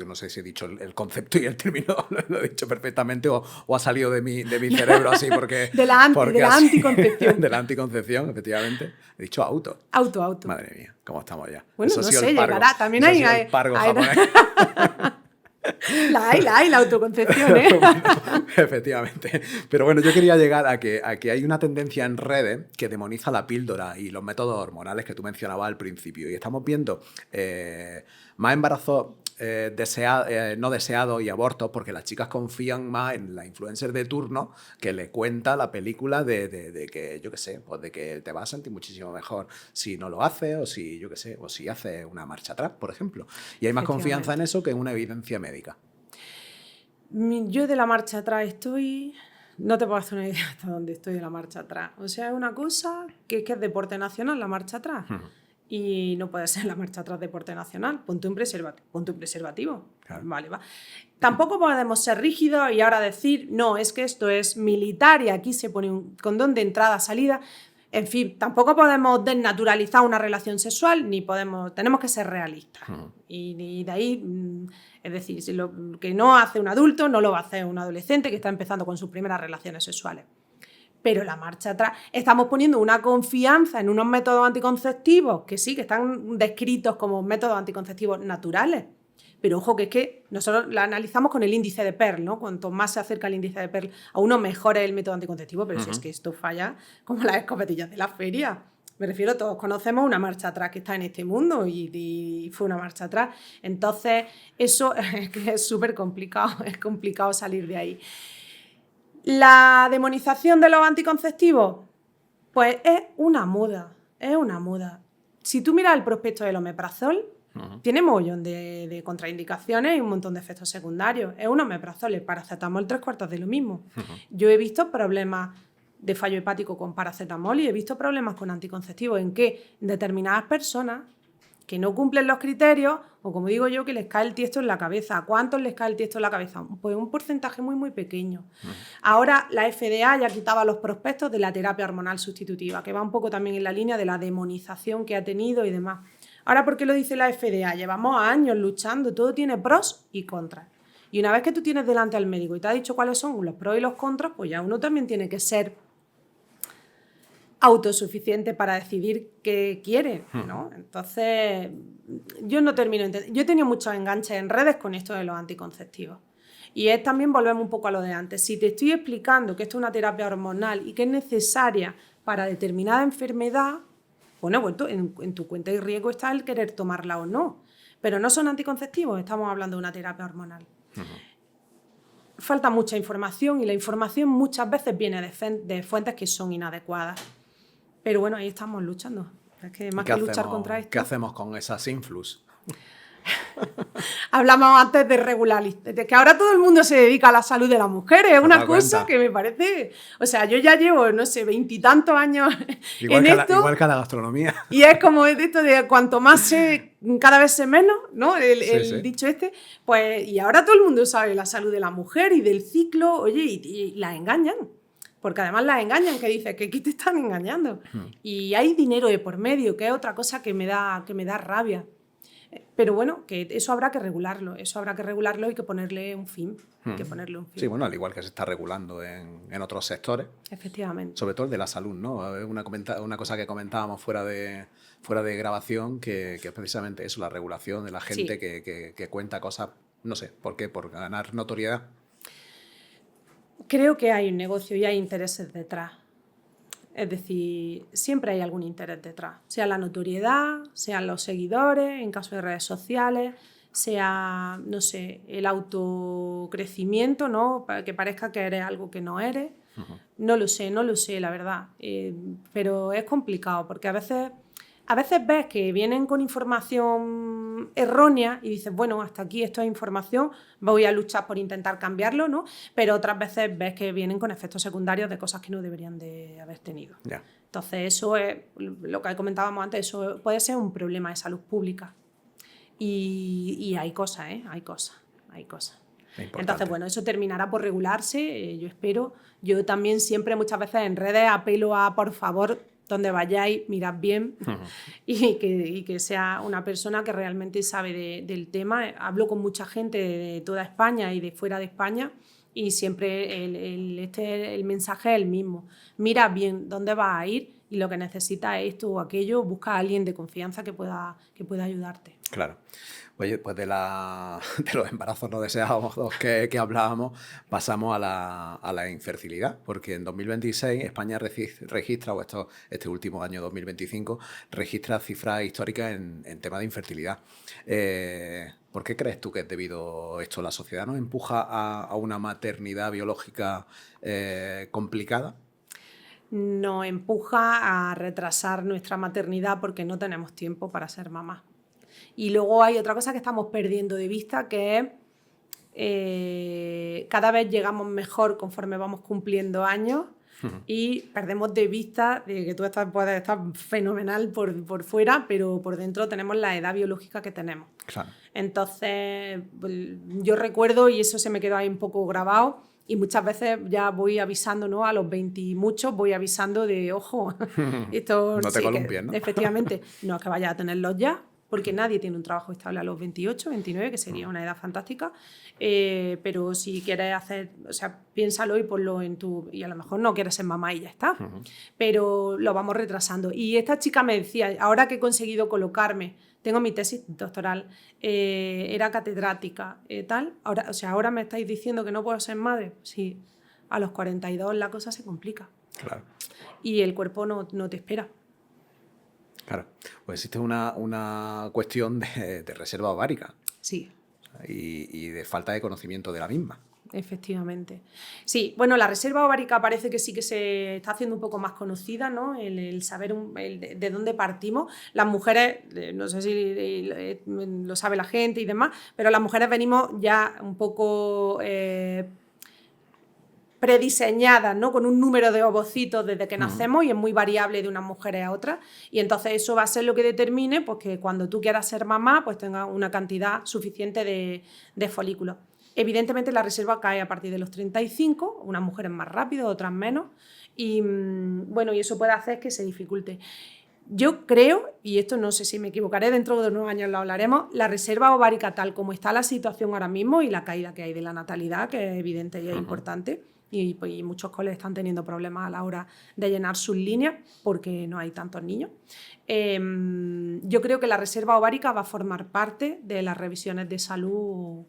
no sé si he dicho el concepto y el término, lo he dicho perfectamente o ha salido de mi cerebro así porque... de la anticoncepción. De la anticoncepción, efectivamente. He dicho auto. Auto. Madre mía, ¿cómo estamos ya? Bueno, eso no sé, llegará. También hay el pargo japonés. La autoconcepción, ¿eh? Bueno, efectivamente. Pero bueno, yo quería llegar a que hay una tendencia en redes que demoniza la píldora y los métodos hormonales que tú mencionabas al principio. Y estamos viendo más embarazos no deseados y abortos porque las chicas confían más en la influencer de turno que le cuenta la película de que, yo qué sé, pues de que te vas a sentir muchísimo mejor si no lo haces o si, yo qué sé, o si haces una marcha atrás, por ejemplo. Y hay más confianza en eso que en una evidencia médica. Yo de la marcha atrás estoy No te puedo hacer una idea hasta dónde estoy en la marcha atrás. O sea, es una cosa que es deporte nacional la marcha atrás. Y no puede ser la marcha atrás deporte nacional. Ponte un preservativo. Claro. Vale, va. Tampoco podemos ser rígidos y ahora decir, no, es que esto es militar y aquí se pone un condón de entrada-salida. En fin, tampoco podemos desnaturalizar una relación sexual, ni podemos, tenemos que ser realistas. Y de ahí, es decir, si lo que no hace un adulto, no lo va a hacer un adolescente que está empezando con sus primeras relaciones sexuales. Pero la marcha atrás, estamos poniendo una confianza en unos métodos anticonceptivos que sí, que están descritos como métodos anticonceptivos naturales. Pero ojo, que es que nosotros la analizamos con el índice de Pearl, ¿no? Cuanto más se acerca el índice de Pearl, a uno mejor es el método anticonceptivo, pero si es que esto falla como las escopetillas de la feria. Me refiero, todos conocemos una marcha atrás que está en este mundo y fue una marcha atrás. Entonces, eso es que es súper complicado, es complicado salir de ahí. La demonización de los anticonceptivos, pues es una moda, es una moda. Si tú miras el prospecto del omeprazol, tiene mogollón de contraindicaciones y un montón de efectos secundarios. Es un omeprazol, el paracetamol 3/4 de lo mismo. Yo he visto problemas de fallo hepático con paracetamol y he visto problemas con anticonceptivos en que determinadas personas que no cumplen los criterios, o como digo yo, que les cae el tiesto en la cabeza. ¿A cuántos les cae el tiesto en la cabeza? Pues un porcentaje muy, muy pequeño. Ahora la FDA ya quitaba los prospectos de la terapia hormonal sustitutiva, que va un poco también en la línea de la demonización que ha tenido y demás. Ahora, ¿por qué lo dice la FDA? Llevamos años luchando, todo tiene pros y contras. Y una vez que tú tienes delante al médico y te ha dicho cuáles son los pros y los contras, pues ya uno también tiene que ser autosuficiente para decidir qué quiere, ¿no? Entonces, yo no termino de entender. Yo he tenido muchos enganches en redes con esto de los anticonceptivos. Y es también, volvemos un poco a lo de antes. Si te estoy explicando que esto es una terapia hormonal y que es necesaria para determinada enfermedad, bueno, pues en tu cuenta de riesgo está el querer tomarla o no. Pero no son anticonceptivos, estamos hablando de una terapia hormonal. Falta mucha información y la información muchas veces viene de fuentes que son inadecuadas. Pero bueno, ahí estamos luchando. Es que más que luchar contra esto. ¿Qué hacemos con esas influx? Hablamos antes de regularizar, de que ahora todo el mundo se dedica a la salud de las mujeres. Es una cosa que me parece... O sea, yo ya llevo, no sé, 20 y tantos años en esto. Igual que la gastronomía. Y es como esto de cuanto más sé, cada vez sé menos, ¿no? El dicho este. Pues, y ahora todo el mundo sabe la salud de la mujer y del ciclo. Oye, y las engañan. Porque además las engañan, que dices que aquí te están engañando. Y hay dinero de por medio, que es otra cosa que me da rabia. Pero bueno, que eso habrá que regularlo. Eso habrá que regularlo y que ponerle un fin. Sí, bueno, al igual que se está regulando en otros sectores. Efectivamente. Sobre todo el de la salud, ¿no? Una cosa que comentábamos fuera de grabación, que es precisamente eso, la regulación de la gente que cuenta cosas, no sé, ¿por qué? Por ganar notoriedad. Creo que hay un negocio y hay intereses detrás. Es decir, siempre hay algún interés detrás. Sea la notoriedad, sean los seguidores, en caso de redes sociales, sea, no sé, el autocrecimiento, ¿no? Para que parezca que eres algo que no eres. No lo sé, la verdad. Pero es complicado porque a veces ves que vienen con información errónea y dices, bueno, hasta aquí esto es información, voy a luchar por intentar cambiarlo, ¿no? Pero otras veces ves que vienen con efectos secundarios de cosas que no deberían de haber tenido. Yeah. Entonces, eso es lo que comentábamos antes, eso puede ser un problema de salud pública. Y hay cosas, ¿eh? Hay cosas. Entonces, bueno, eso terminará por regularse, yo espero. Yo también siempre, muchas veces en redes, apelo a, por favor, donde vayáis, mirad bien y que sea una persona que realmente sabe del tema. Hablo con mucha gente de toda España y de fuera de España y siempre el mensaje es el mismo. Mira bien dónde vas a ir y lo que necesitas es esto o aquello, busca a alguien de confianza que pueda ayudarte. Claro. Oye, pues de los embarazos no deseados que hablábamos, pasamos a la infertilidad, porque en 2026 España registra, o este último año 2025, registra cifras históricas en tema de infertilidad. ¿Por qué crees tú que es debido a esto? ¿La sociedad nos empuja a una maternidad biológica complicada? Nos empuja a retrasar nuestra maternidad porque no tenemos tiempo para ser mamás. Y luego hay otra cosa que estamos perdiendo de vista, que cada vez llegamos mejor conforme vamos cumpliendo años y perdemos de vista de que tú puedes estar fenomenal por fuera, pero por dentro tenemos la edad biológica que tenemos. Claro. Entonces, yo recuerdo, y eso se me quedó ahí un poco grabado, y muchas veces ya voy avisando, ¿no? A los 20 y muchos voy avisando de, ojo, esto no te columpies, ¿no? Efectivamente, no es que vaya a tenerlos ya, porque nadie tiene un trabajo estable a los 28, 29, que sería una edad fantástica, pero si quieres hacer, o sea, piénsalo y ponlo en tu... Y a lo mejor no quieres ser mamá y ya está, pero lo vamos retrasando. Y esta chica me decía, ahora que he conseguido colocarme, tengo mi tesis doctoral, era catedrática, tal, ahora me estáis diciendo que no puedo ser madre. Sí, a los 42 la cosa se complica. Claro. Y el cuerpo no te espera. Claro, pues existe una cuestión de reserva ovárica. Sí. Y de falta de conocimiento de la misma. Efectivamente. Sí, bueno, la reserva ovárica parece que sí que se está haciendo un poco más conocida, ¿no? El saber de dónde partimos. Las mujeres, no sé si lo sabe la gente y demás, pero las mujeres venimos ya un poco... prediseñadas, ¿no? Con un número de ovocitos desde que nacemos y es muy variable de unas mujeres a otras, y entonces eso va a ser lo que determine pues, que cuando tú quieras ser mamá pues tengas una cantidad suficiente de folículos. Evidentemente la reserva cae a partir de los 35, unas mujeres más rápido, otras menos, y bueno, y eso puede hacer que se dificulte. Yo creo, y esto no sé si me equivocaré, dentro de unos años lo hablaremos, la reserva ovárica tal como está la situación ahora mismo y la caída que hay de la natalidad, que es evidente y es importante, y muchos coles están teniendo problemas a la hora de llenar sus líneas porque no hay tantos niños. Yo creo que la reserva ovárica va a formar parte de las revisiones de salud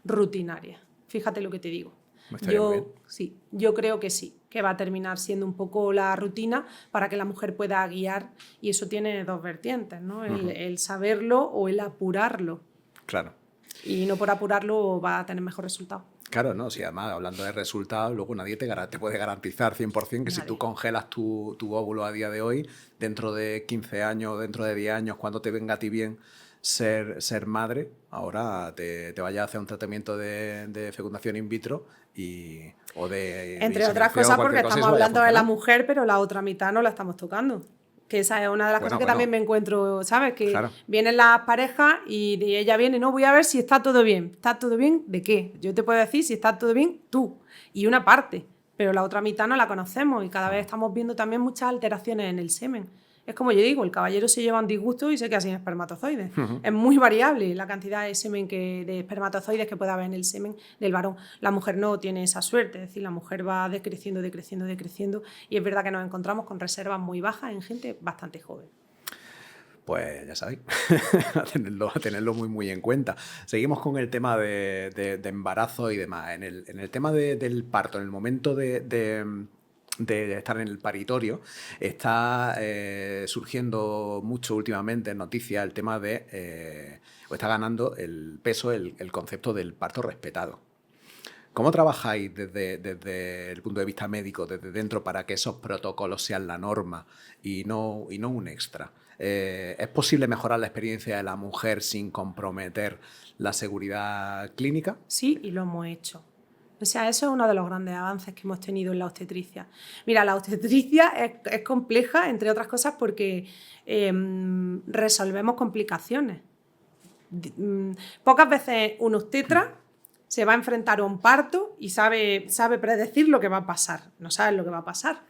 rutinarias. Fíjate lo que te digo. Yo creo que sí, que va a terminar siendo un poco la rutina para que la mujer pueda guiar, y eso tiene dos vertientes, ¿no? El saberlo o el apurarlo. Claro. Y no por apurarlo va a tener mejor resultado. Claro, no, si además hablando de resultados, luego nadie te puede garantizar 100% que nadie. Si tú congelas tu óvulo a día de hoy, dentro de 15 años, dentro de 10 años, cuando te venga a ti bien ser madre, ahora te vayas a hacer un tratamiento de fecundación in vitro o de... Entre otras cosas porque estamos hablando de la mujer, pero la otra mitad no la estamos tocando. Que esa es una de las cosas que también me encuentro, ¿sabes? Que vienen las parejas y ella viene, no, voy a ver si está todo bien. ¿Está todo bien? ¿De qué? Yo te puedo decir si está todo bien tú y una parte, pero la otra mitad no la conocemos y cada vez estamos viendo también muchas alteraciones en el semen. Es como yo digo, el caballero se lleva un disgusto y se queda sin espermatozoides. Es muy variable la cantidad de semen de espermatozoides que puede haber en el semen del varón. La mujer no tiene esa suerte, es decir, la mujer va decreciendo y es verdad que nos encontramos con reservas muy bajas en gente bastante joven. Pues ya sabéis, a tenerlo muy, muy en cuenta. Seguimos con el tema de embarazo y demás. En el tema del parto, en el momento de estar en el paritorio, está surgiendo mucho últimamente en noticias el tema o está ganando el peso el concepto del parto respetado. ¿Cómo trabajáis desde el punto de vista médico, desde dentro, para que esos protocolos sean la norma y no un extra? ¿Es posible mejorar la experiencia de la mujer sin comprometer la seguridad clínica? Sí, y lo hemos hecho. O sea, eso es uno de los grandes avances que hemos tenido en la obstetricia. Mira, la obstetricia es compleja, entre otras cosas, porque resolvemos complicaciones. Pocas veces un obstetra se va a enfrentar a un parto y sabe predecir lo que va a pasar. No sabes lo que va a pasar.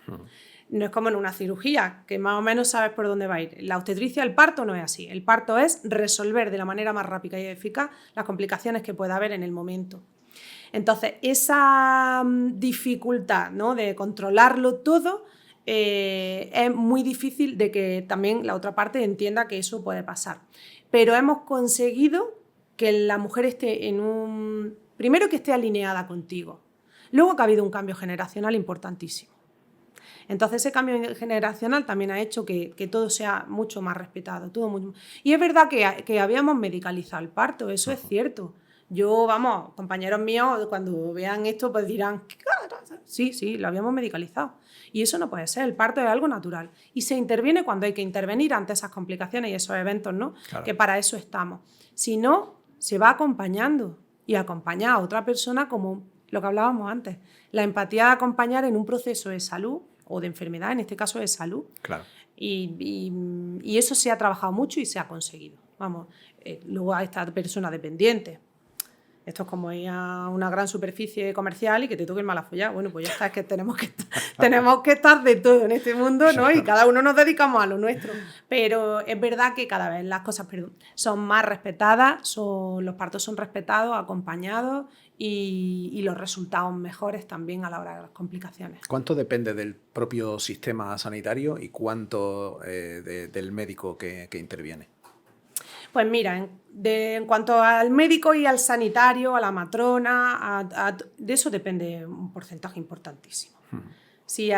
No es como en una cirugía, que más o menos sabes por dónde va a ir. La obstetricia, el parto no es así. El parto es resolver de la manera más rápida y eficaz las complicaciones que pueda haber en el momento. Entonces, esa dificultad, ¿no?, de controlarlo todo es muy difícil de que también la otra parte entienda que eso puede pasar. Pero hemos conseguido que la mujer esté primero que esté alineada contigo. Luego que ha habido un cambio generacional importantísimo. Entonces ese cambio generacional también ha hecho que todo sea mucho más respetado. Y es verdad que habíamos medicalizado el parto, eso es cierto. Compañeros míos, cuando vean esto, pues dirán, sí, lo habíamos medicalizado. Y eso no puede ser, el parto es algo natural. Y se interviene cuando hay que intervenir ante esas complicaciones y esos eventos, ¿no? Claro. Que para eso estamos. Si no, se va acompañando. y acompañar a otra persona como lo que hablábamos antes. La empatía de acompañar en un proceso de salud o de enfermedad, en este caso de salud. Claro. Y eso se ha trabajado mucho y se ha conseguido. Vamos, luego a esta persona dependiente. Esto es como ir a una gran superficie comercial y que te toque el malafollado. Bueno, pues ya está, es que tenemos que estar de todo en este mundo, ¿no? Y cada uno nos dedicamos a lo nuestro. Pero es verdad que cada vez las cosas son más respetadas, los partos son respetados, acompañados y los resultados mejores también a la hora de las complicaciones. ¿Cuánto depende del propio sistema sanitario y cuánto del médico que interviene? Pues mira, en cuanto al médico y al sanitario, a la matrona, de eso depende un porcentaje importantísimo. Si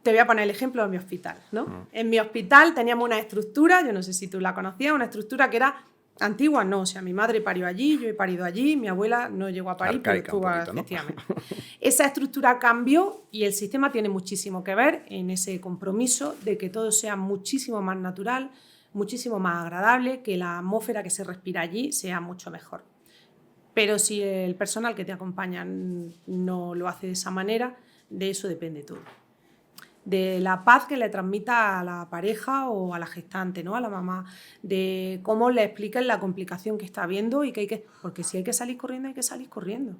te voy a poner el ejemplo de mi hospital, ¿no? En mi hospital teníamos una estructura, yo no sé si tú la conocías, una estructura que era antigua, no, o sea, mi madre parió allí, yo he parido allí, mi abuela no llegó a parir, pero estuvo, efectivamente. Esa estructura cambió y el sistema tiene muchísimo que ver en ese compromiso de que todo sea muchísimo más natural, muchísimo más agradable, que la atmósfera que se respira allí sea mucho mejor. Pero si el personal que te acompaña no lo hace de esa manera, de eso depende todo. De la paz que le transmita a la pareja o a la gestante, ¿no? A la mamá, de cómo le expliquen la complicación que está habiendo y porque si hay que salir corriendo, hay que salir corriendo.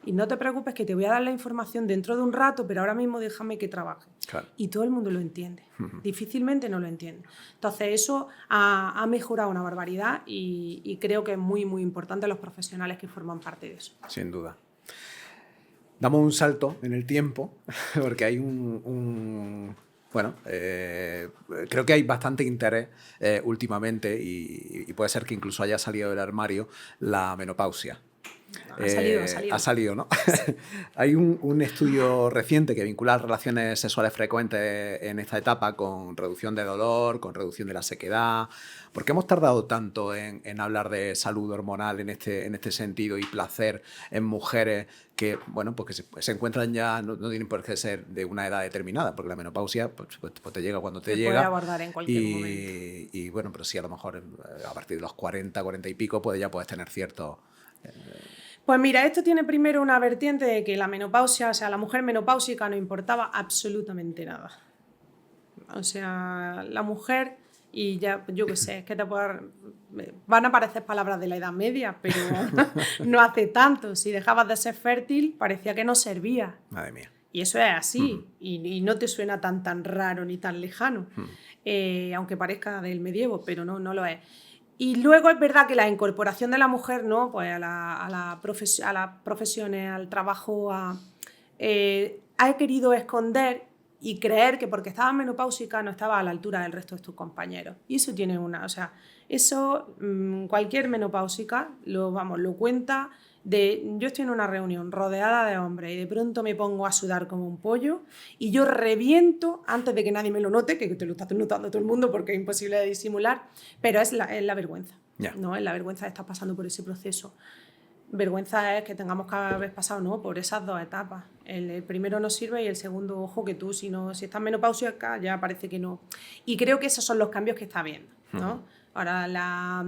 Y no te preocupes que te voy a dar la información dentro de un rato, pero ahora mismo déjame que trabaje. Claro. Y todo el mundo lo entiende. Difícilmente no lo entiende. Entonces eso ha mejorado una barbaridad y creo que es muy, muy importante los profesionales que forman parte de eso. Sin duda. Damos un salto en el tiempo, porque hay creo que hay bastante interés últimamente y puede ser que incluso haya salido del armario la menopausia. Ha salido, ¿no? Hay un estudio reciente que vincula las relaciones sexuales frecuentes en esta etapa con reducción de dolor, con reducción de la sequedad. ¿Por qué hemos tardado tanto en hablar de salud hormonal en este sentido y placer en mujeres que, bueno, pues que se encuentran ya, no tienen por qué ser de una edad determinada, porque la menopausia pues te llega cuando te llega. Se puede abordar en cualquier momento. Y bueno, pero sí, a lo mejor a partir de los 40 y pico, pues ya puedes tener cierto... Pues mira, esto tiene primero una vertiente de que la menopausia, o sea, la mujer menopáusica no importaba absolutamente nada. O sea, la mujer, y ya, yo qué sé, es que van a aparecer palabras de la Edad Media, pero no hace tanto. Si dejabas de ser fértil, parecía que no servía. Madre mía. Y eso es así, y no te suena tan raro ni tan lejano, aunque parezca del medievo, pero no lo es. Y luego es verdad que la incorporación de la mujer, ¿no? Pues a las profesiones, al trabajo, ha querido esconder y creer que porque estaba menopáusica no estaba a la altura del resto de tus compañeros. Y eso tiene cualquier menopáusica lo cuenta. Yo estoy en una reunión rodeada de hombres y de pronto me pongo a sudar como un pollo y yo reviento antes de que nadie me lo note, que te lo está notando todo el mundo porque es imposible de disimular, pero es la vergüenza, ¿no? Es la vergüenza de estar pasando por ese proceso. Vergüenza es que tengamos que haber pasado, ¿no? Por esas dos etapas. El primero no sirve y el segundo, ojo que tú, si estás menopáusica ya parece que no. Y creo que esos son los cambios que está habiendo, ¿no? Ahora, la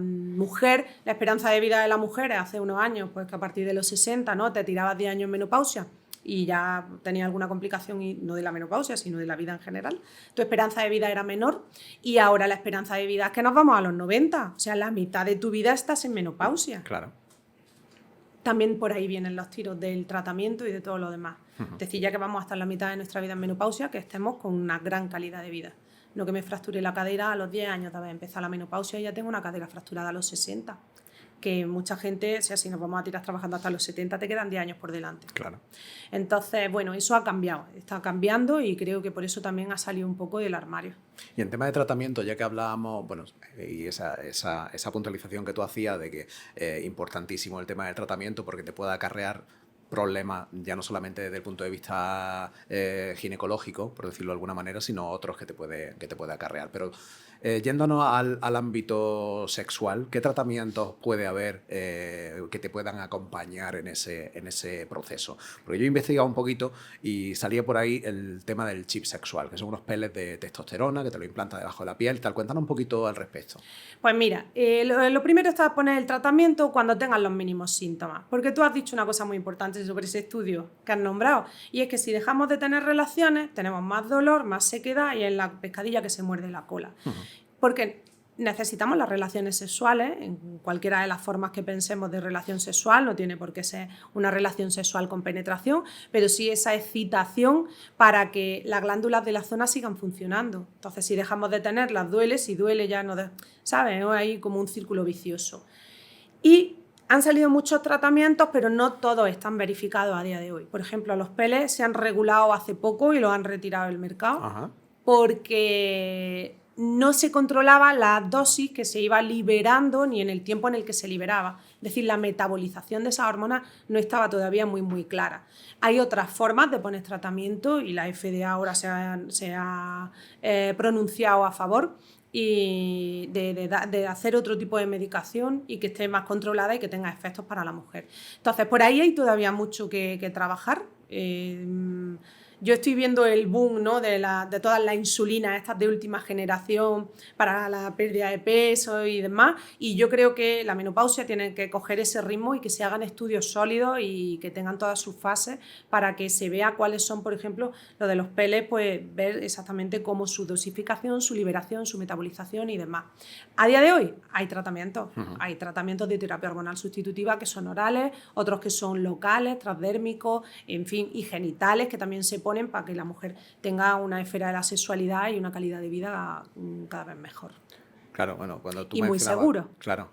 esperanza de vida de la mujer hace unos años, pues que a partir de los 60, ¿no? Te tirabas 10 años en menopausia y ya tenías alguna complicación, y no de la menopausia, sino de la vida en general. Tu esperanza de vida era menor y ahora la esperanza de vida es que nos vamos a los 90. O sea, la mitad de tu vida estás en menopausia. Claro. También por ahí vienen los tiros del tratamiento y de todo lo demás. Es decir, ya que vamos hasta la mitad de nuestra vida en menopausia, que estemos con una gran calidad de vida. No que me fracture la cadera a los 10 años de haber empezado la menopausia y ya tengo una cadera fracturada a los 60. Que mucha gente, o sea, si nos vamos a tirar trabajando hasta los 70, te quedan 10 años por delante. Claro. Entonces, bueno, eso ha cambiado, está cambiando y creo que por eso también ha salido un poco del armario. Y en tema de tratamiento, ya que hablábamos, bueno, y esa puntualización que tú hacías de que importantísimo el tema del tratamiento porque te puede acarrear problemas, ya no solamente desde el punto de vista ginecológico, por decirlo de alguna manera, sino otros que te puede acarrear. Pero Yéndonos al ámbito sexual, ¿qué tratamientos puede haber que te puedan acompañar en ese proceso? Porque yo he investigado un poquito y salía por ahí el tema del chip sexual, que son unos peles de testosterona que te lo implanta debajo de la piel, tal. Cuéntanos un poquito al respecto. Pues mira, lo primero está poner el tratamiento cuando tengas los mínimos síntomas, porque tú has dicho una cosa muy importante sobre ese estudio que has nombrado, y es que si dejamos de tener relaciones, tenemos más dolor, más sequedad y es la pescadilla que se muerde la cola. Porque necesitamos las relaciones sexuales en cualquiera de las formas que pensemos de relación sexual, no tiene por qué ser una relación sexual con penetración, pero sí esa excitación para que las glándulas de la zona sigan funcionando. Entonces, si dejamos de tenerlas, duele, si duele ya no, ¿sabes? Es ahí como un círculo vicioso. Y han salido muchos tratamientos, pero no todos están verificados a día de hoy. Por ejemplo, los peles se han regulado hace poco y los han retirado del mercado. Ajá. Porque no se controlaba la dosis que se iba liberando ni en el tiempo en el que se liberaba. Es decir, la metabolización de esas hormonas no estaba todavía muy clara. Hay otras formas de poner tratamiento y la FDA ahora se ha pronunciado a favor y de hacer otro tipo de medicación y que esté más controlada y que tenga efectos para la mujer. Entonces, por ahí hay todavía mucho que trabajar. Yo estoy viendo el boom, ¿no?, de todas las insulinas estas de última generación para la pérdida de peso y demás, y yo creo que la menopausia tiene que coger ese ritmo y que se hagan estudios sólidos y que tengan todas sus fases para que se vea cuáles son, por ejemplo, lo de los peles, pues ver exactamente cómo su dosificación, su liberación, su metabolización y demás. A día de hoy hay tratamientos, hay tratamientos de terapia hormonal sustitutiva que son orales, otros que son locales, transdérmicos, en fin, y genitales, que también se ponen para que la mujer tenga una esfera de la sexualidad y una calidad de vida cada vez mejor. Claro, bueno, cuando tú y muy mencionabas, seguro. Claro.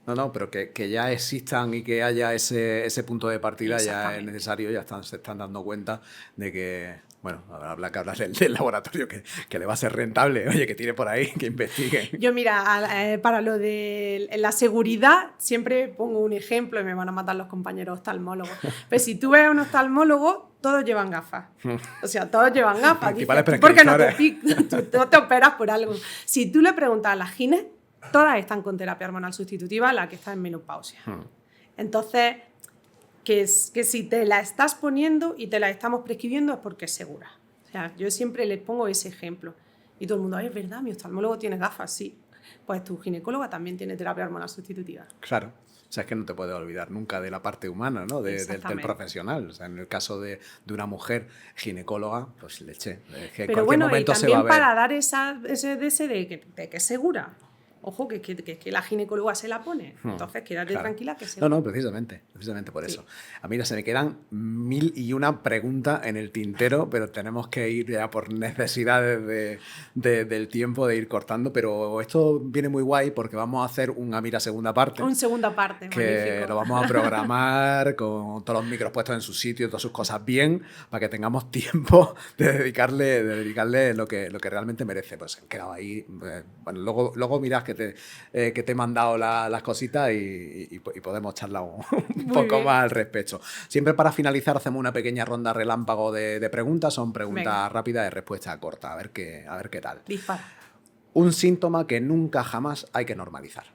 No, pero que ya existan y que haya ese punto de partida ya es necesario, se están dando cuenta de que, bueno, habrá que hablar del laboratorio que le va a ser rentable, oye, que tiene por ahí, que investigue. Yo, mira, para lo de la seguridad siempre pongo un ejemplo y me van a matar los compañeros oftalmólogos. Pero si tú ves a un oftalmólogo, todos llevan gafas. O sea, todos llevan gafas. Principales Porque no prescriptores. tú te operas por algo. Si tú le preguntas a las gines, todas están con terapia hormonal sustitutiva, la que está en menopausia. Entonces, que si te la estás poniendo y te la estamos prescribiendo es porque es segura. O sea, yo siempre les pongo ese ejemplo. Y todo el mundo, es verdad, mi oftalmólogo tiene gafas, sí. Pues tu ginecóloga también tiene terapia hormonal sustitutiva. Claro. O sea, es que no te puedes olvidar nunca de la parte humana, ¿no? Del profesional. O sea, en el caso de una mujer ginecóloga, pues leche. Es que pero bueno, y también para dar ese de que es segura. Ojo, que la ginecóloga se la pone. Entonces, quédate tranquila que se... No, precisamente por eso. A mí se me quedan 1001 preguntas en el tintero, pero tenemos que ir ya por necesidades del tiempo de ir cortando. Pero esto viene muy guay porque vamos a hacer una segunda parte. Una segunda parte, que magnífico. lo vamos a programar con todos los micros puestos en su sitio, todas sus cosas bien, para que tengamos tiempo de dedicarle lo que realmente merece. Pues han quedado ahí. Bueno, luego mirad que te he mandado las cositas y podemos charlar un poco más al respecto. Siempre para finalizar hacemos una pequeña ronda relámpago de preguntas. Son preguntas rápidas de respuesta corta. A ver qué tal. Dispara. Un síntoma que nunca jamás hay que normalizar.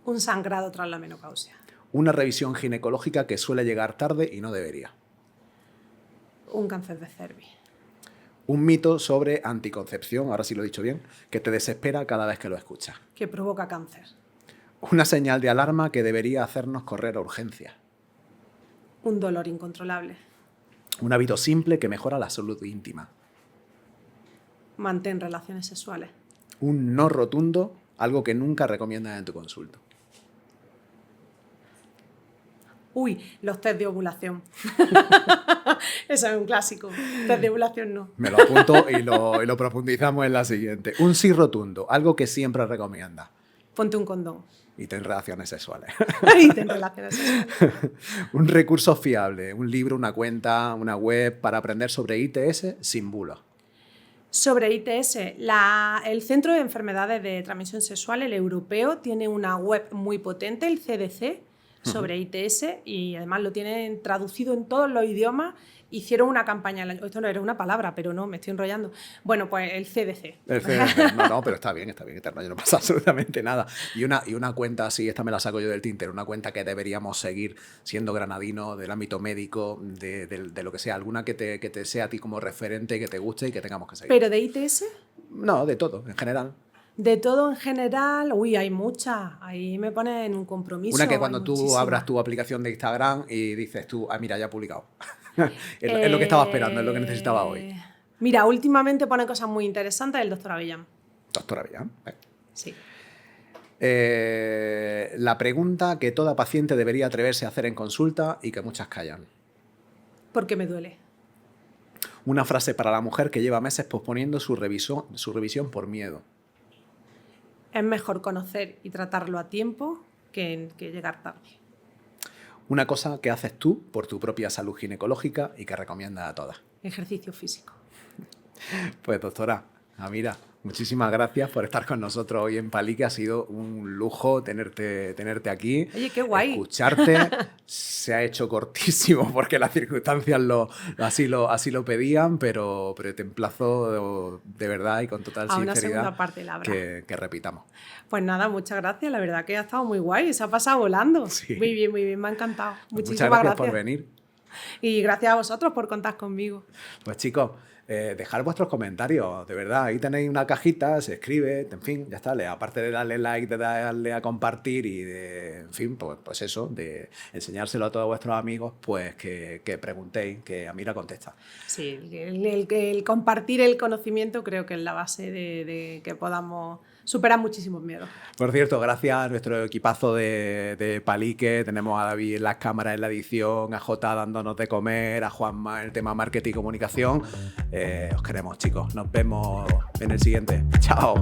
Un sangrado tras la menopausia. Una revisión ginecológica que suele llegar tarde y no debería. Un cáncer de cervix. Un mito sobre anticoncepción, ahora sí lo he dicho bien, que te desespera cada vez que lo escuchas. Que provoca cáncer. Una señal de alarma que debería hacernos correr a urgencias. Un dolor incontrolable. Un hábito simple que mejora la salud íntima. Mantén relaciones sexuales. Un no rotundo, algo que nunca recomiendas en tu consulta. Uy, los test de ovulación. Eso es un clásico. Test de ovulación no. Me lo apunto y lo profundizamos en la siguiente. Un sí rotundo, algo que siempre recomienda. Ponte un condón. Y ten relaciones sexuales. Y ten relaciones sexuales. Un recurso fiable, un libro, una cuenta, una web para aprender sobre ITS sin bulos. Sobre ITS, el Centro de Enfermedades de Transmisión Sexual, el europeo, tiene una web muy potente, el CDC, sobre ITS y además lo tienen traducido en todos los idiomas. Hicieron una campaña, esto no era una palabra, pero no, me estoy enrollando. Bueno, pues el CDC. El CDC. No, pero está bien, Eterno, no pasa absolutamente nada. Y una cuenta así, esta me la saco yo del tintero, una cuenta que deberíamos seguir siendo granadino del ámbito médico, de lo que sea, alguna que te sea a ti como referente, que te guste y que tengamos que seguir. ¿Pero de ITS? No, de todo, en general. De todo en general, hay muchas. Ahí me ponen un compromiso. Una que cuando tú muchísimas. abras tu aplicación de Instagram y dices tú, mira, ya he publicado. Es lo que estaba esperando, es lo que necesitaba hoy. Mira, últimamente pone cosas muy interesantes el doctor Avellán. Doctor Avellán. Sí. La pregunta que toda paciente debería atreverse a hacer en consulta y que muchas callan. ¿Por qué me duele? Una frase para la mujer que lleva meses posponiendo su revisión por miedo. Es mejor conocer y tratarlo a tiempo que llegar tarde. Una cosa que haces tú por tu propia salud ginecológica y que recomiendas a todas. Ejercicio físico. Pues doctora Amira, muchísimas gracias por estar con nosotros hoy en Palique. Ha sido un lujo tenerte aquí. Oye, qué guay. Escucharte. Se ha hecho cortísimo porque las circunstancias así lo pedían, pero te emplazo de verdad y con total a una sinceridad segunda parte, Laura. que repitamos. Pues nada, muchas gracias. La verdad que ha estado muy guay. Se ha pasado volando. Sí. Muy bien, me ha encantado. Pues Muchísimas muchas gracias por venir. Y gracias a vosotros por contar conmigo. Pues chicos, dejad vuestros comentarios, de verdad. Ahí tenéis una cajita, se escribe, en fin, ya está. Aparte de darle like, de darle a compartir y de, en fin, pues eso, de enseñárselo a todos vuestros amigos, pues que preguntéis, que Amira contesta. Sí, el compartir el conocimiento creo que es la base de que podamos superar muchísimos miedos. Por cierto, gracias a nuestro equipazo de Palique, tenemos a David en las cámaras, en la edición, a Jota dándonos de comer, a Juanma en el tema marketing y comunicación. Os queremos, chicos. Nos vemos en el siguiente. Chao.